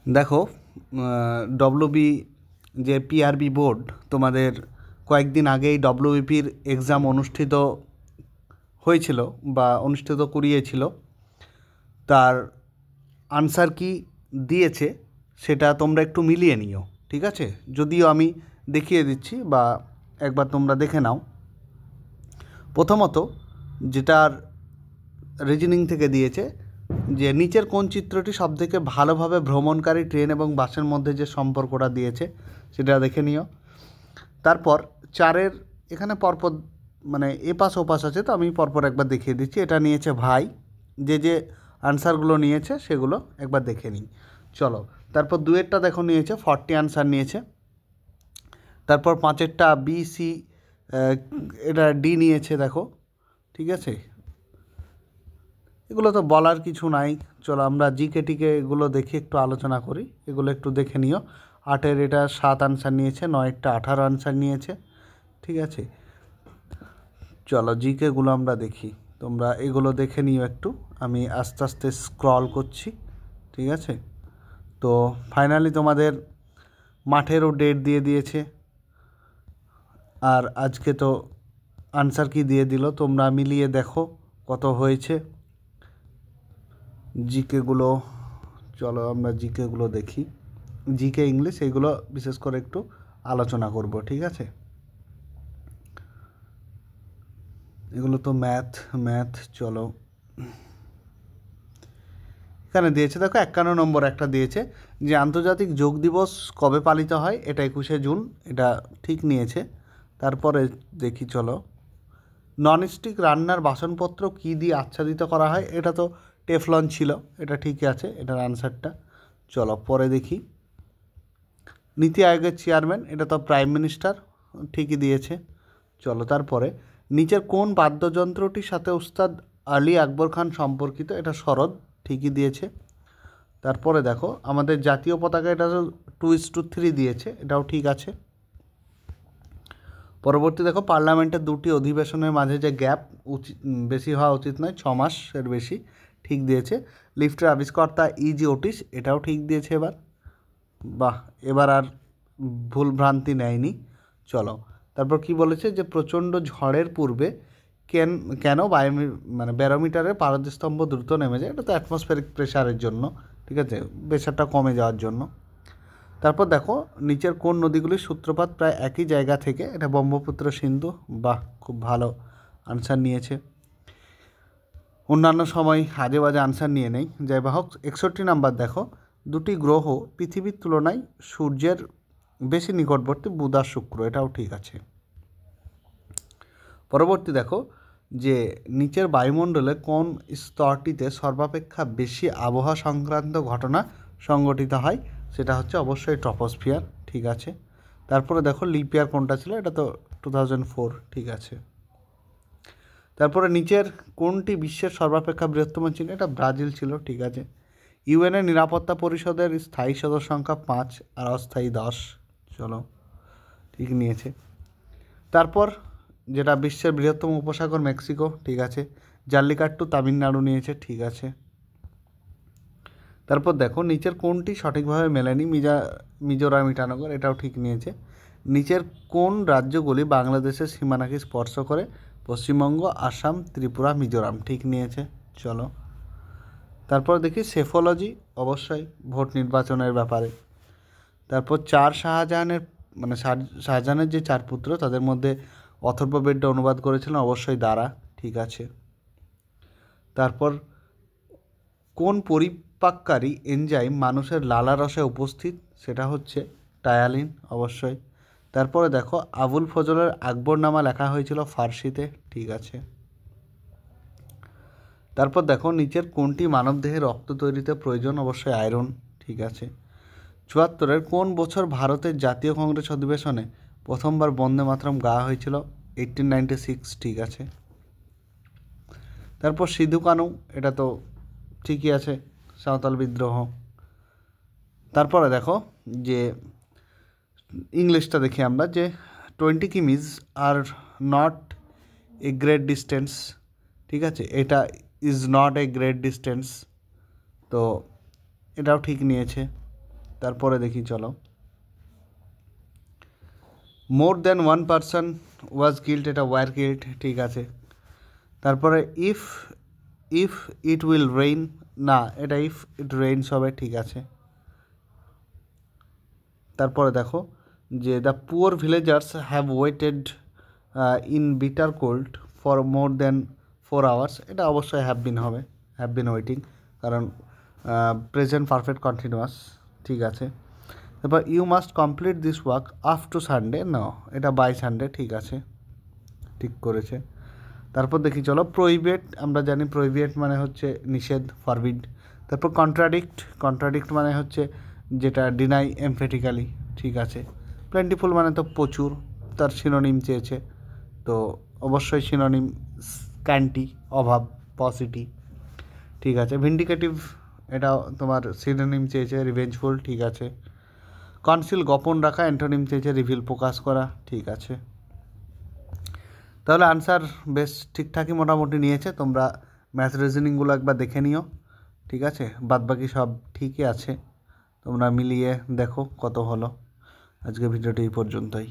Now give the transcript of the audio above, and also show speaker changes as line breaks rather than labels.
দেখো, ডব্লিউবি যে PRB board তোমাদের কয়েকদিন আগেই ডব্লিউবিপির এক্সাম অনুষ্ঠিত হয়েছিল বা অনুষ্ঠিত করিয়েছিল। তার আনসার কি দিয়েছে সেটা তোমরা একটু মিলিয়ে নিও, ঠিক আছে? যদিও আমি দেখিয়ে দিচ্ছি বা একবার তোমরা দেখে নাও। প্রথমত যেটার রিজনিং থেকে দিয়েছে যে নিচের কোন চিত্রটি সবথেকে ভালোভাবে ভ্রমণকারী ট্রেন এবং বাসের মধ্যে যে সম্পর্কটা দিয়েছে সেটা দেখে নিও। তারপর চারের এখানে পরপর মানে এপাশ ওপাশ আছে, তো আমি পরপর একবার দেখিয়ে দিচ্ছি। এটা নিয়েছে ভাই, যে আনসারগুলো নিয়েছে সেগুলো একবার দেখে নিই। চলো, তারপর দুয়েরটা দেখো নিয়েছে 40 আনসার নিয়েছে। তারপর পাঁচেরটা বি সি, এটা ডি নিয়েছে দেখো, ঠিক আছে? এগুলো তো বলার কিছু নাই। চলো আমরা জিকে টিকে এগুলো দেখে একটু আলোচনা করি, এগুলো একটু দেখে নিও। 8-এর এটা 7 আনসার নিয়েছে, 9-এরটা 18 আনসার নিয়েছে, ঠিক আছে? চলো জিকেগুলো আমরা দেখি, তোমরা এগুলো দেখে নিও একটু। আমি আস্তে আস্তে স্ক্রল করছি, ঠিক আছে? তো ফাইনালি তোমাদের মাঠেরও ডেট দিয়ে দিয়েছে, আর আজকে তো আনসার কি দিয়ে দিল, তোমরা মিলিয়ে দেখো কত হয়েছে জিকেগুলো। চলো আমরা জিকেগুলো দেখি, জিকে ইংলিশ এইগুলো বিশেষ করে একটু আলোচনা করব, ঠিক আছে? এগুলো তো ম্যাথ। চলো এখানে দিয়েছে দেখো 51 নম্বর একটা দিয়েছে যে আন্তর্জাতিক যোগ দিবস কবে পালিত হয়, এটা 21শে জুন, এটা ঠিক নিয়েছে। তারপরে দেখি, চলো ননস্টিক রান্নার বাসনপত্র কী দিয়ে আচ্ছাদিত করা হয়, এটা তো টেফলন ছিল, এটা ঠিকই আছে এটার আনসারটা। চলো পরে দেখি, নীতি আয়োগের চেয়ারম্যান, এটা তো প্রাইম মিনিস্টার, ঠিকই দিয়েছে। চলো তারপরে নিচের কোন বাদ্যযন্ত্রটির সাথে উস্তাদ আলী আকবর খান সম্পর্কিত, এটা শরৎ, ঠিকই দিয়েছে। তারপরে দেখো আমাদের জাতীয় পতাকা, এটা 2:3 দিয়েছে, এটাও ঠিক আছে। পরবর্তী দেখো পার্লামেন্টের দুটি অধিবেশনের মাঝে যে গ্যাপ বেশি হওয়া উচিত নয়, 6 মাসের বেশি, ঠিক দিয়েছে। লিফটের আবিষ্কর্তা ইজি ওটিস, এটাও ঠিক দিয়েছে এবার। বাহ, এবার আর ভুল ভ্রান্তি নেয়নি। চলো তারপর কি বলেছে যে প্রচণ্ড ঝড়ের পূর্বে কেন ব্যারোমিটারের পারদস্তম্ভ দ্রুত নেমে যায়, এটা তো অ্যাটমসফেরিক প্রেশারের জন্য, ঠিক আছে, প্রেশারটা কমে যাওয়ার জন্য। তারপর দেখো নিচের কোন নদীগুলির সূত্রপাত প্রায় একই জায়গা থেকে, এটা ব্রহ্মপুত্র সিন্ধু। বাহ, খুব ভালো আনসার নিয়েছে। অন্যান্য সময় আজে বাজে আনসার নিয়ে নেই, যাই বা হোক। 61 নাম্বার দেখো, দুটি গ্রহ পৃথিবীর তুলনায় সূর্যের বেশি নিকটবর্তী, বুধ আর শুক্র, এটাও ঠিক আছে। পরবর্তী দেখো যে নিচের বায়ুমণ্ডলে কোন স্তরটিতে সর্বাপেক্ষা বেশি আবহাওয়া সংক্রান্ত ঘটনা সংঘটিত হয়, সেটা হচ্ছে অবশ্যই ট্রপোস্ফিয়ার, ঠিক আছে। তারপরে দেখো লিপ ইয়ার কোনটা ছিল, এটা তো 2004, ঠিক আছে। তারপরে নিচের কোনটি বিশ্বের সর্বাপেক্ষা বৃহত্তম ছিল, এটা ব্রাজিল ছিল, ঠিক আছে। ইউএনের নিরাপত্তা পরিষদের স্থায়ী সদস্য সংখ্যা 5 আর অস্থায়ী 10, চলো ঠিক নিয়েছে। তারপর যেটা বিশ্বের বৃহত্তম উপসাগর মেক্সিকো, ঠিক আছে। জাল্লিকাট্টু তামিলনাড়ু নিয়েছে, ঠিক আছে। তারপর দেখো নিচের কোনটি সঠিকভাবে মেলেনি, মিজোরাম ইটানগর, এটাও ঠিক নিয়েছে। নিচের কোন রাজ্যগুলি বাংলাদেশের সীমানাকে স্পর্শ করে, পশ্চিমবঙ্গ, আসাম, ত্রিপুরা, মিজোরাম, ঠিক নিয়েছে। চলো তারপর দেখি সেফোলজি, অবশ্যই ভোট নির্বাচনের ব্যাপারে। তারপর শাহজাহানের যে 4 পুত্র তাদের মধ্যে অথর্ববেদ অনুবাদ করেছিলেন অবশ্যই দ্বারা, ঠিক আছে। তারপর কোন পরিপাককারী এনজাইম মানুষের লালারসে উপস্থিত, সেটা হচ্ছে টায়ালিন, অবশ্যই। তারপরে দেখো আবুল ফজলের আকবরনামা লেখা হয়েছিল ফার্সিতে, ঠিক আছে। তারপর দেখো নিচের কোনটি মানবদেহে রক্ত তৈরিতে প্রয়োজন, অবশ্যই আয়রন, ঠিক আছে। 74-এর কোন বছর ভারতের জাতীয় কংগ্রেস অধিবেশনে প্রথমবার বন্দে মাতরম গাওয়া হয়েছিল, 1896, ঠিক আছে। তারপর সিধু কানু, এটা তো ঠিকই আছে, সাঁওতাল বিদ্রোহ। তারপরে দেখো যে ইংলিশটা দেখি আমরা, যে 20 kms are not a great distance, ঠিক আছে, এটা is not a great distance, তো এটাও ঠিক নিয়েছে। তারপরে দেখি চলো, more than one person was guilt, এটা ওয়ার গিল্ট, ঠিক আছে। তারপরে if if it will rain, না এটা ইফ ইট রেইনস হবে, ঠিক আছে। তারপরে দেখো যে the poor villagers have waited in bitter cold for more than 4 hours, এটা অবশ্যই হ্যাভ বিন হবে, হ্যাভ বিন ওয়েটিং, কারণ প্রেজেন্ট পারফেক্ট কন্টিনিউয়াস, ঠিক আছে। তারপর you must complete this work up to Sunday, না এটা বাই সানডে, ঠিক আছে, ঠিক করেছে। তারপর দেখি চলো, প্রোহিবিট, আমরা জানি প্রোহিবিট মানে হচ্ছে নিষেধ, ফরবিড। তারপর কন্ট্রাডিক্ট মানে হচ্ছে যেটা ডিনাই এমফেটিক্যালি, ঠিক আছে। প্লেন্টিফুল মানে তো প্রচুর, তার সিনোনিম চেয়েছে, তো অবশ্যই সিনোনিম স্ক্যান্টি, অভাব, পসিটি, ঠিক আছে। ভিন্ডিকেটিভ, এটা তোমার সিনোনিম চেয়েছে রিভেঞ্জফুল, ঠিক আছে। কনসিল গোপন রাখা, অ্যান্টোনিম চেয়েছে রিভিল, প্রকাশ করা, ঠিক আছে। তাহলে আনসার বেশ ঠিকঠাকই মোটামুটি নিয়েছে, তোমরা ম্যাথ রিজনিংগুলো একবার দেখে নিও, ঠিক আছে। বাদবাকি সব ঠিকই আছে, তোমরা মিলিয়ে দেখো কত হলো। আজকে ভিডিওটি এই পর্যন্তই।